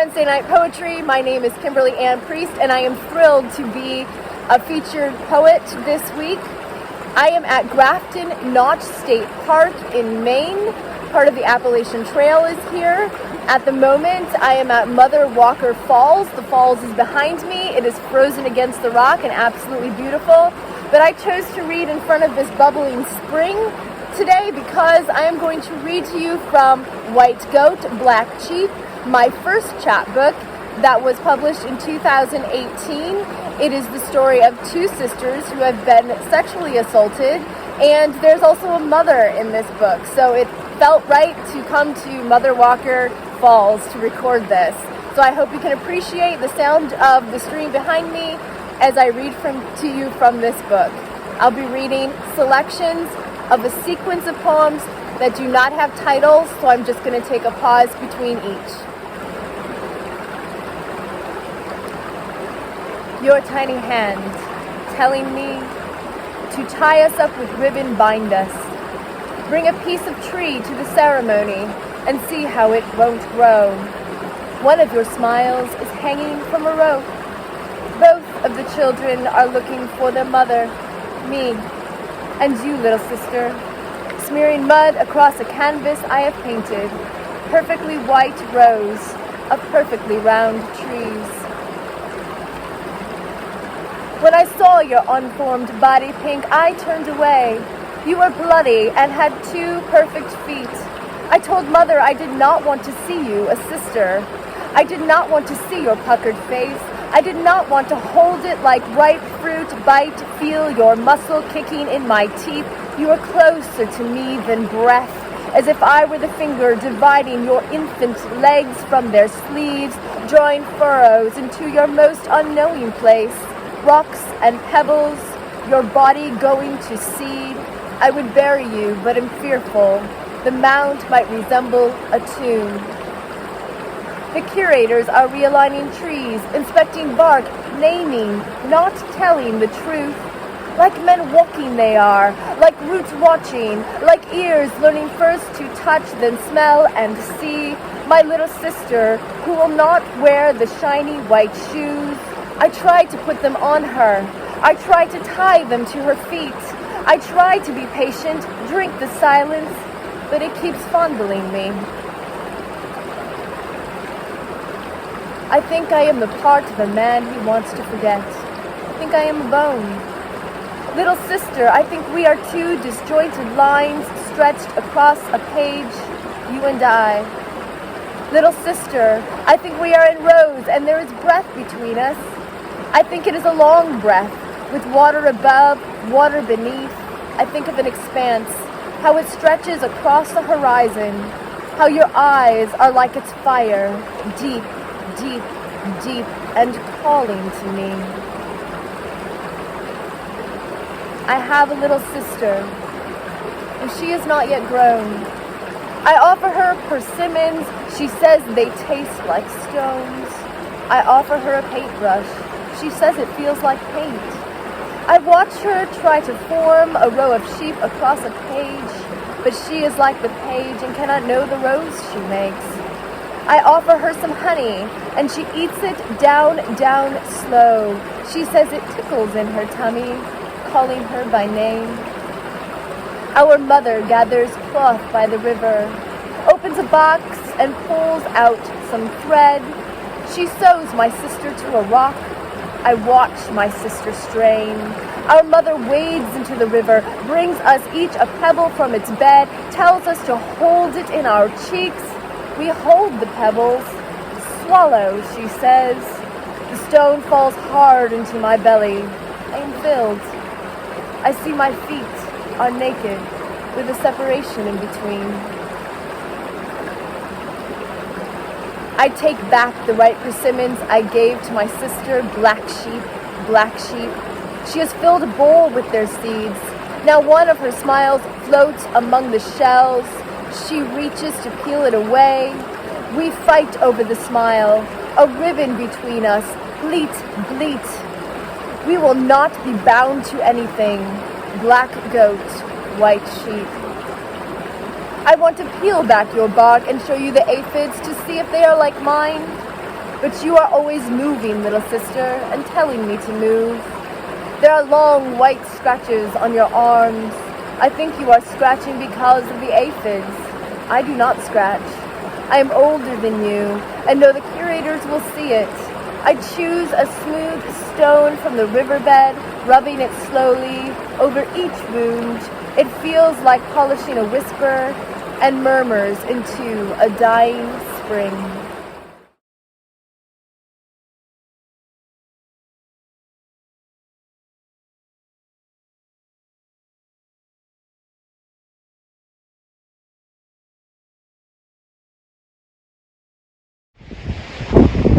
Wednesday Night Poetry. My name is Kimberly Ann Priest, and I am thrilled to be a featured poet this week. I am at Grafton Notch State Park in Maine. Part of the Appalachian Trail is here. At the moment, I am at Mother Walker Falls. The falls is behind me. It is frozen against the rock and absolutely beautiful. But I chose to read in front of this bubbling spring today because I am going to read to you from White Goat, Black Sheep, my first chapbook that was published in 2018. It is the story of two sisters who have been sexually assaulted, and there's also a mother in this book. So it felt right to come to Mother Walker Falls to record this. So I hope you can appreciate the sound of the stream behind me as I read to you from this book. I'll be reading selections of a sequence of poems that do not have titles, so I'm just going to take a pause between each. Your tiny hand telling me to tie us up with ribbon, bind us. Bring a piece of tree to the ceremony and see how it won't grow. One of your smiles is hanging from a rope. Both of the children are looking for their mother, me, and you, little sister, smearing mud across a canvas I have painted, perfectly white rows of perfectly round trees. When I saw your unformed body pink, I turned away. You were bloody and had two perfect feet. I told Mother I did not want to see you, a sister. I did not want to see your puckered face. I did not want to hold it like ripe fruit, bite, feel your muscle kicking in my teeth. You were closer to me than breath, as if I were the finger dividing your infant legs from their sleeves, drawing furrows into your most unknowing place. Rocks and pebbles, your body going to seed. I would bury you, but am fearful. The mound might resemble a tomb. The curators are realigning trees, inspecting bark, naming, not telling the truth. Like men walking they are, like roots watching, like ears learning first to touch, then smell and see. My little sister, who will not wear the shiny white shoes. I try to put them on her. I try to tie them to her feet. I try to be patient, drink the silence, but it keeps fondling me. I think I am the part of a man he wants to forget. I think I am a bone. Little sister, I think we are two disjointed lines stretched across a page, you and I. Little sister, I think we are in rows and there is breath between us. I think it is a long breath, with water above, water beneath. I think of an expanse, how it stretches across the horizon, how your eyes are like its fire, deep, deep, deep, and calling to me. I have a little sister, and she is not yet grown. I offer her persimmons. She says they taste like stones. I offer her a paintbrush. She says it feels like paint. I watch her try to form a row of sheep across a page, but she is like the page and cannot know the rows she makes. I offer her some honey, and she eats it down, down, slow. She says it tickles in her tummy, calling her by name. Our mother gathers cloth by the river, opens a box, and pulls out some thread. She sews my sister to a rock. I watch my sister strain. Our mother wades into the river, brings us each a pebble from its bed, tells us to hold it in our cheeks. We hold the pebbles. Swallow, she says. The stone falls hard into my belly. I am filled. I see my feet are naked, with a separation in between. I take back the ripe persimmons I gave to my sister, Black Sheep, Black Sheep. She has filled a bowl with their seeds. Now one of her smiles floats among the shells. She reaches to peel it away. We fight over the smile, a ribbon between us. Bleat, bleat. We will not be bound to anything. Black goat, white sheep. I want to peel back your bark and show you the aphids to see if they are like mine. But you are always moving, little sister, and telling me to move. There are long white scratches on your arms. I think you are scratching because of the aphids. I do not scratch. I am older than you, and know the curators will see it. I choose a smooth stone from the riverbed, rubbing it slowly over each wound. It feels like polishing a whisper and murmurs into a dying spring.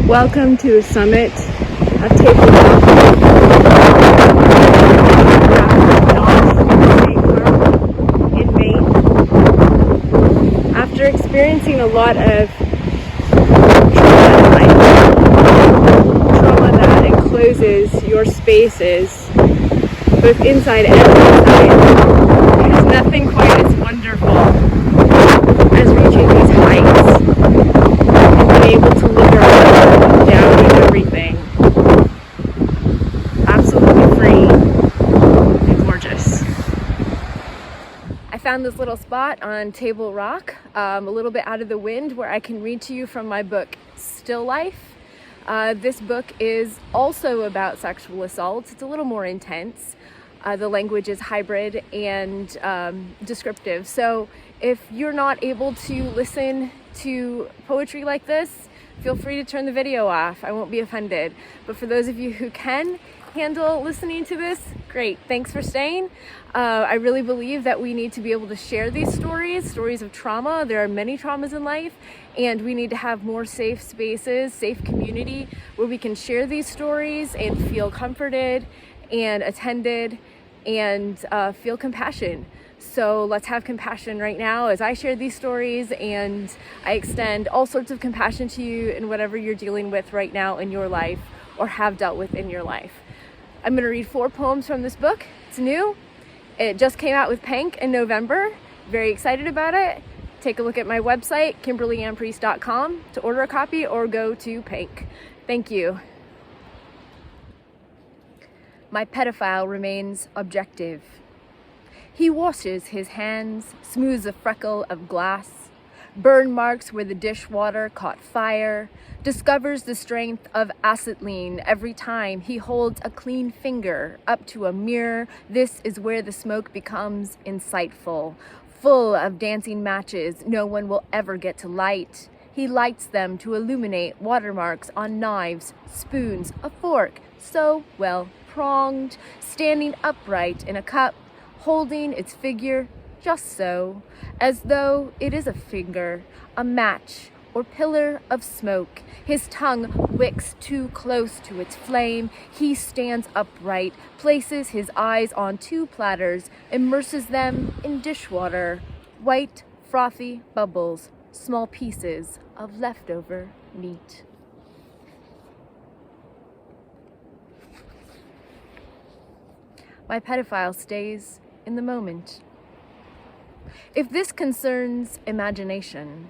Welcome to the summit of Table Rock in Maine. After experiencing a lot of trauma that encloses your spaces, both inside and outside, there's nothing quite as wonderful as reaching these heights and being able to look around down at everything. Absolutely free and gorgeous. I found this little spot on Table Rock, a little bit out of the wind, where I can read to you from my book, Still Life. This book is also about sexual assault. It's a little more intense. The language is hybrid and descriptive. So if you're not able to listen to poetry like this, feel free to turn the video off. I won't be offended. But for those of you who can handle listening to this, great. Thanks for staying. I really believe that we need to be able to share these stories of trauma. There are many traumas in life, and we need to have more safe spaces, safe community where we can share these stories and feel comforted and attended and feel compassion. So let's have compassion right now as I share these stories, and I extend all sorts of compassion to you in whatever you're dealing with right now in your life or have dealt with in your life. I'm going to read 4 poems from this book. It's new. It just came out with Pank in November. Very excited about it. Take a look at my website, KimberlyAnnPriest.com, to order a copy or go to Pank. Thank you. My pedophile remains objective. He washes his hands, smooths a freckle of glass, burn marks where the dishwater caught fire, discovers the strength of acetylene every time he holds a clean finger up to a mirror. This is where the smoke becomes insightful, full of dancing matches no one will ever get to light. He lights them to illuminate watermarks on knives, spoons, a fork, so well pronged, standing upright in a cup, holding its figure just so, as though it is a finger, a match, or pillar of smoke. His tongue wicks too close to its flame. He stands upright, places his eyes on 2 platters, immerses them in dishwater, white, frothy bubbles, small pieces of leftover meat. My pedophile stays in the moment. If this concerns imagination,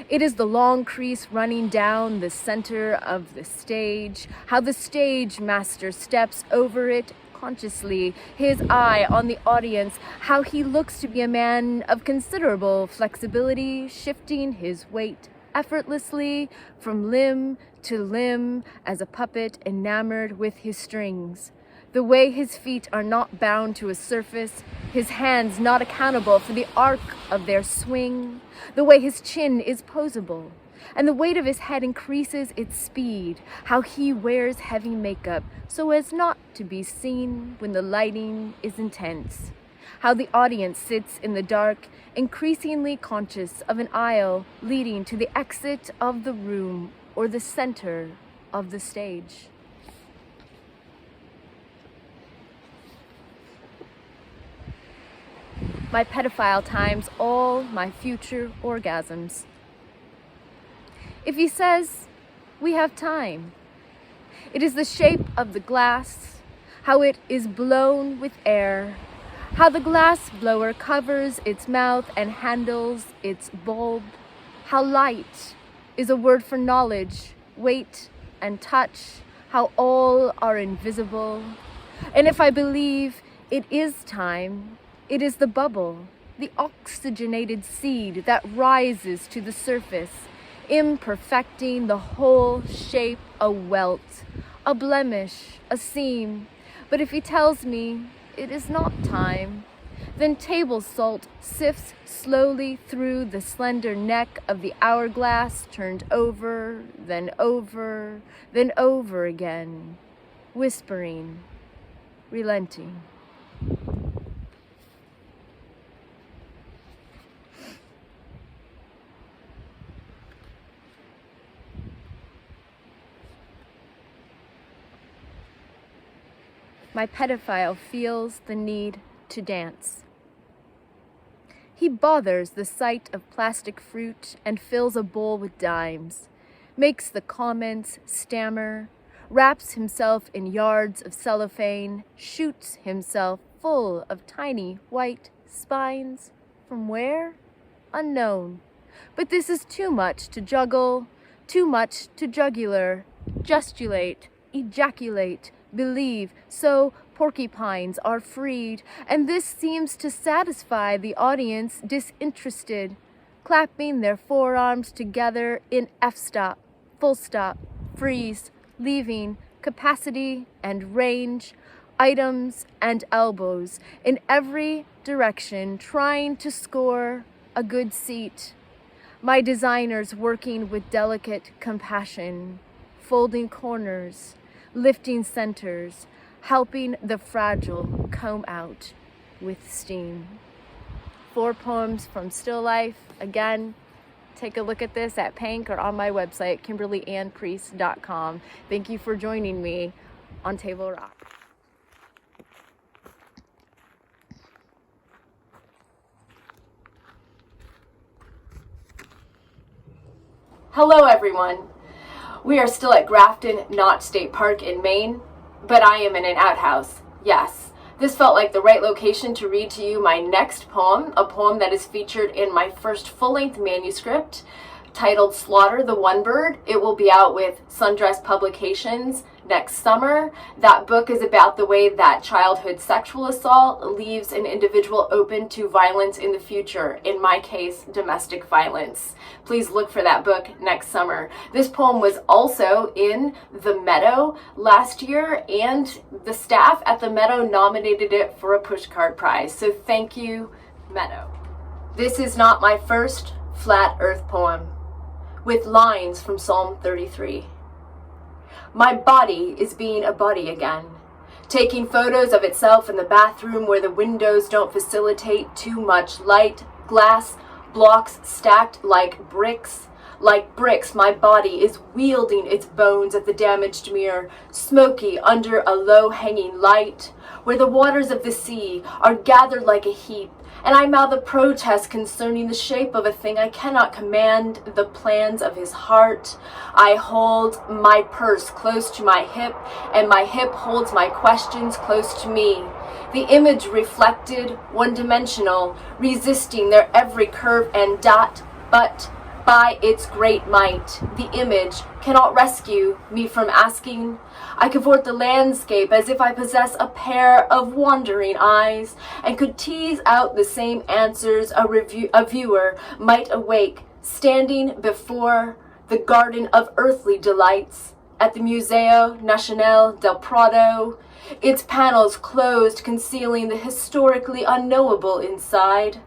it is the long crease running down the center of the stage, how the stage master steps over it consciously, his eye on the audience, how he looks to be a man of considerable flexibility, shifting his weight effortlessly from limb to limb as a puppet enamored with his strings. The way his feet are not bound to a surface, his hands not accountable for the arc of their swing, the way his chin is posable, and the weight of his head increases its speed, how he wears heavy makeup so as not to be seen when the lighting is intense, how the audience sits in the dark, increasingly conscious of an aisle leading to the exit of the room or the center of the stage. My pedophile times all my future orgasms. If he says, we have time, it is the shape of the glass, how it is blown with air, how the glass blower covers its mouth and handles its bulb, how light is a word for knowledge weight and touch, how all are invisible. And if I believe it is time, it is the bubble, the oxygenated seed that rises to the surface, imperfecting the whole shape, a welt, a blemish, a seam. But if he tells me it is not time, then table salt sifts slowly through the slender neck of the hourglass, turned over, then over, then over again, whispering, relenting. My pedophile feels the need to dance. He bothers the sight of plastic fruit and fills a bowl with dimes, makes the comments stammer, wraps himself in yards of cellophane, shoots himself full of tiny white spines. From where? Unknown. But this is too much to juggle, too much to jugular, gestulate, ejaculate, believe, so porcupines are freed, and this seems to satisfy the audience disinterested, clapping their forearms together in f-stop, full stop, freeze, leaving capacity and range, items and elbows in every direction, trying to score a good seat. My designers working with delicate compassion, folding corners, lifting centers, helping the fragile comb out with steam. 4 poems from Still Life. Again, take a look at this at Pank or on my website, KimberlyAnnPriest.com. Thank you for joining me on Table Rock. Hello, everyone. We are still at Grafton, not State Park in Maine, but I am in an outhouse. Yes, this felt like the right location to read to you my next poem, a poem that is featured in my first full-length manuscript titled Slaughter the One Bird. It will be out with Sundress Publications next summer. That book is about the way that childhood sexual assault leaves an individual open to violence in the future, in my case, domestic violence. Please look for that book next summer. This poem was also in the Meadow last year, and the staff at the Meadow nominated it for a pushcart prize. So thank you, Meadow. This is not my first flat earth poem, with lines from Psalm 33. My body is being a body again, taking photos of itself in the bathroom where the windows don't facilitate too much light, glass blocks stacked like bricks. Like bricks, my body is wielding its bones at the damaged mirror, smoky under a low-hanging light, where the waters of the sea are gathered like a heap, and I mouth a protest concerning the shape of a thing I cannot command, the plans of his heart. I hold my purse close to my hip, and my hip holds my questions close to me. The image reflected, one-dimensional, resisting their every curve and dot, but by its great might, the image cannot rescue me from asking. I cavort the landscape as if I possess a pair of wandering eyes and could tease out the same answers a viewer might awake, standing before the garden of earthly delights at the Museo Nacional del Prado, its panels closed, concealing the historically unknowable inside.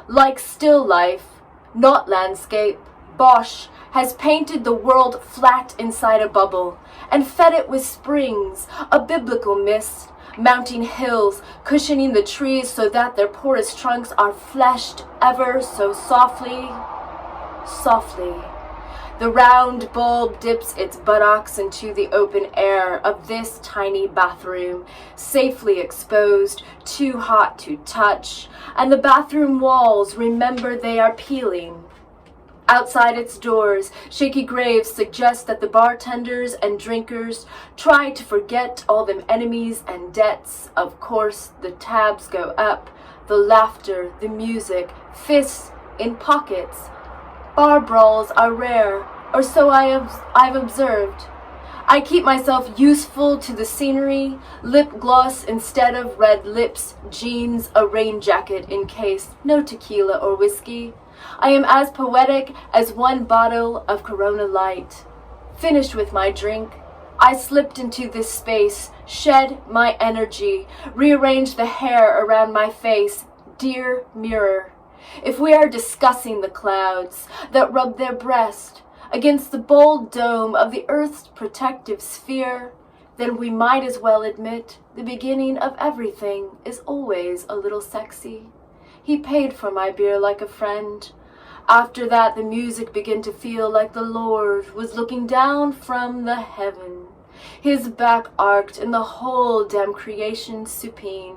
Like still life, not landscape, Bosch has painted the world flat inside a bubble and fed it with springs, a biblical mist, mounting hills, cushioning the trees so that their porous trunks are fleshed ever so softly, softly. The round bulb dips its buttocks into the open air of this tiny bathroom, safely exposed, too hot to touch, and the bathroom walls remember they are peeling. Outside its doors, shaky graves suggest that the bartenders and drinkers try to forget all them enemies and debts. Of course, the tabs go up, the laughter, the music, fists in pockets. Bar brawls are rare, or so I've observed. I keep myself useful to the scenery, lip gloss instead of red lips, jeans, a rain jacket in case, no tequila or whiskey. I am as poetic as one bottle of Corona Light. Finished with my drink, I slipped into this space, shed my energy, rearranged the hair around my face. Dear mirror, if we are discussing the clouds that rub their breast against the bold dome of the earth's protective sphere, then we might as well admit the beginning of everything is always a little sexy. He paid for my beer like a friend. After that, the music began to feel like the Lord was looking down from the heaven, his back arched and the whole damn creation supine.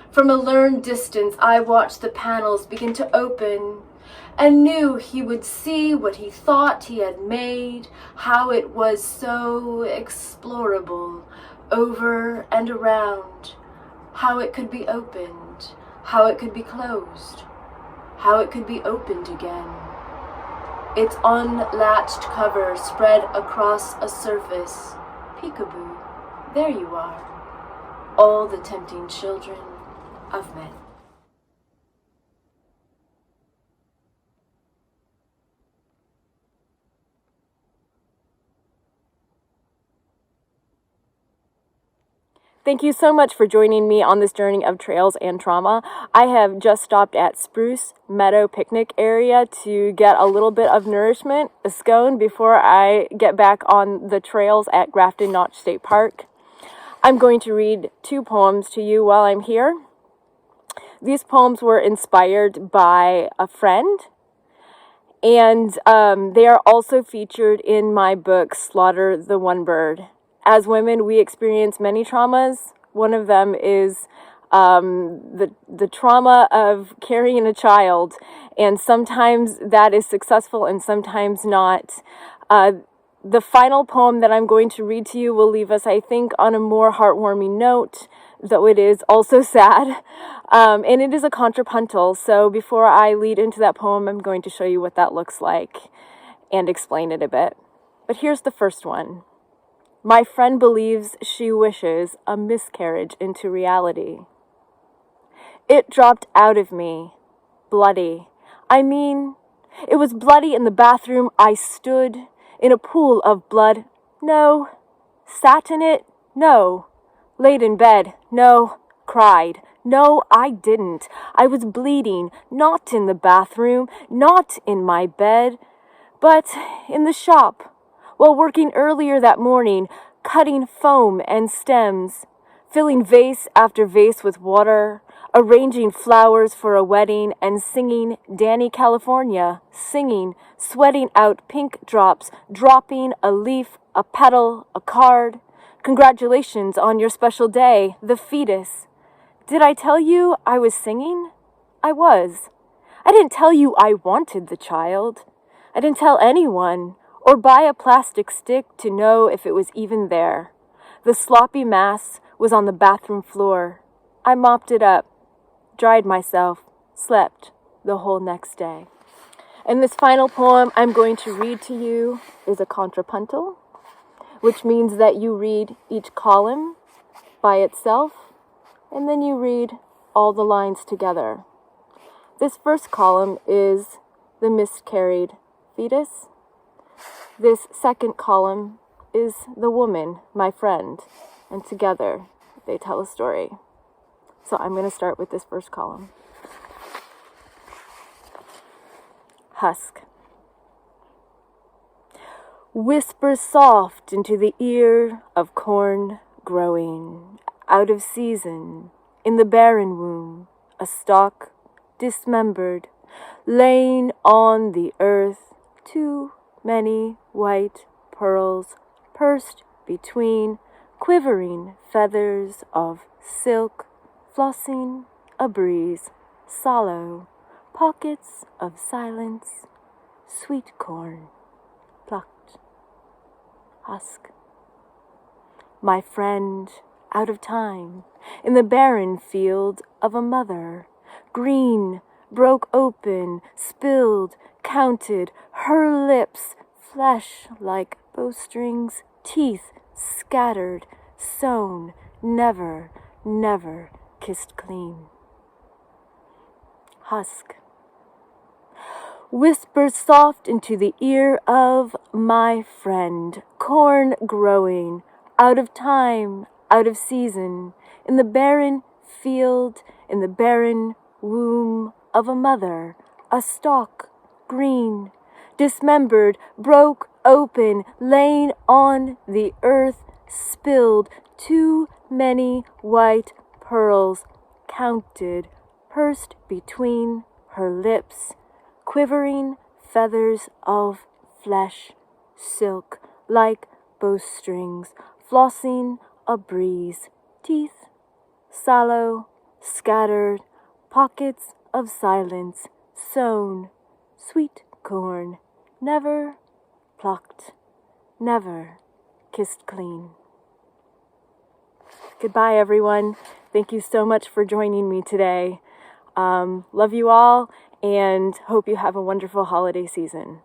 From a learned distance, I watched the panels begin to open and knew he would see what he thought he had made, how it was so explorable, over and around, how it could be opened, how it could be closed, how it could be opened again. Its unlatched cover spread across a surface. Peekaboo, there you are, all the tempting children of men. Thank you so much for joining me on this journey of trails and trauma. I have just stopped at Spruce Meadow Picnic area to get a little bit of nourishment, a scone, before I get back on the trails at Grafton Notch State Park. I'm going to read 2 poems to you while I'm here. These poems were inspired by a friend, and they are also featured in my book, Slaughter the One Bird. As women, we experience many traumas. One of them is the trauma of carrying a child, and sometimes that is successful and sometimes not. The final poem that I'm going to read to you will leave us, I think, on a more heartwarming note, though it is also sad, and it is a contrapuntal. So before I lead into that poem, I'm going to show you what that looks like and explain it a bit. But here's the first one. My friend believes she wishes a miscarriage into reality. It dropped out of me, bloody. I mean, it was bloody in the bathroom. I stood in a pool of blood. No. Sat in it? No. Laid in bed? No. Cried? No, I didn't. I was bleeding, not in the bathroom, not in my bed, but in the shop. While working earlier that morning, cutting foam and stems, filling vase after vase with water, arranging flowers for a wedding, and singing Danny California, singing, sweating out pink drops, dropping a leaf, a petal, a card. Congratulations on your special day, the fetus. Did I tell you I was singing? I was. I didn't tell you I wanted the child. I didn't tell anyone, or buy a plastic stick to know if it was even there. The sloppy mass was on the bathroom floor. I mopped it up, dried myself, slept the whole next day. And this final poem I'm going to read to you is a contrapuntal, which means that you read each column by itself, and then you read all the lines together. This first column is the miscarried fetus. This second column is the woman, my friend, and together they tell a story. So I'm going to start with this first column. Husk. Whispers soft into the ear of corn growing, out of season, in the barren womb, a stalk dismembered, laying on the earth, too many white pearls pursed between quivering feathers of silk, flossing a breeze, sallow, pockets of silence, sweet corn, plucked, husk. My friend, out of time, in the barren field of a mother, green, broke open, spilled, counted, her lips flesh like bowstrings, teeth scattered, sewn, never, never kissed clean. Husk. Whisper soft into the ear of my friend, corn growing, out of time, out of season, in the barren field, in the barren womb of a mother, a stalk, green, dismembered, broke open, laying on the earth, spilled too many white pearls, counted, pursed between her lips, quivering feathers of flesh, silk, like bowstrings, flossing a breeze, teeth, sallow, scattered, pockets of silence, sown, sweet corn, never plucked, never kissed clean. Goodbye, everyone. Thank you so much for joining me today. Love you all, and hope you have a wonderful holiday season.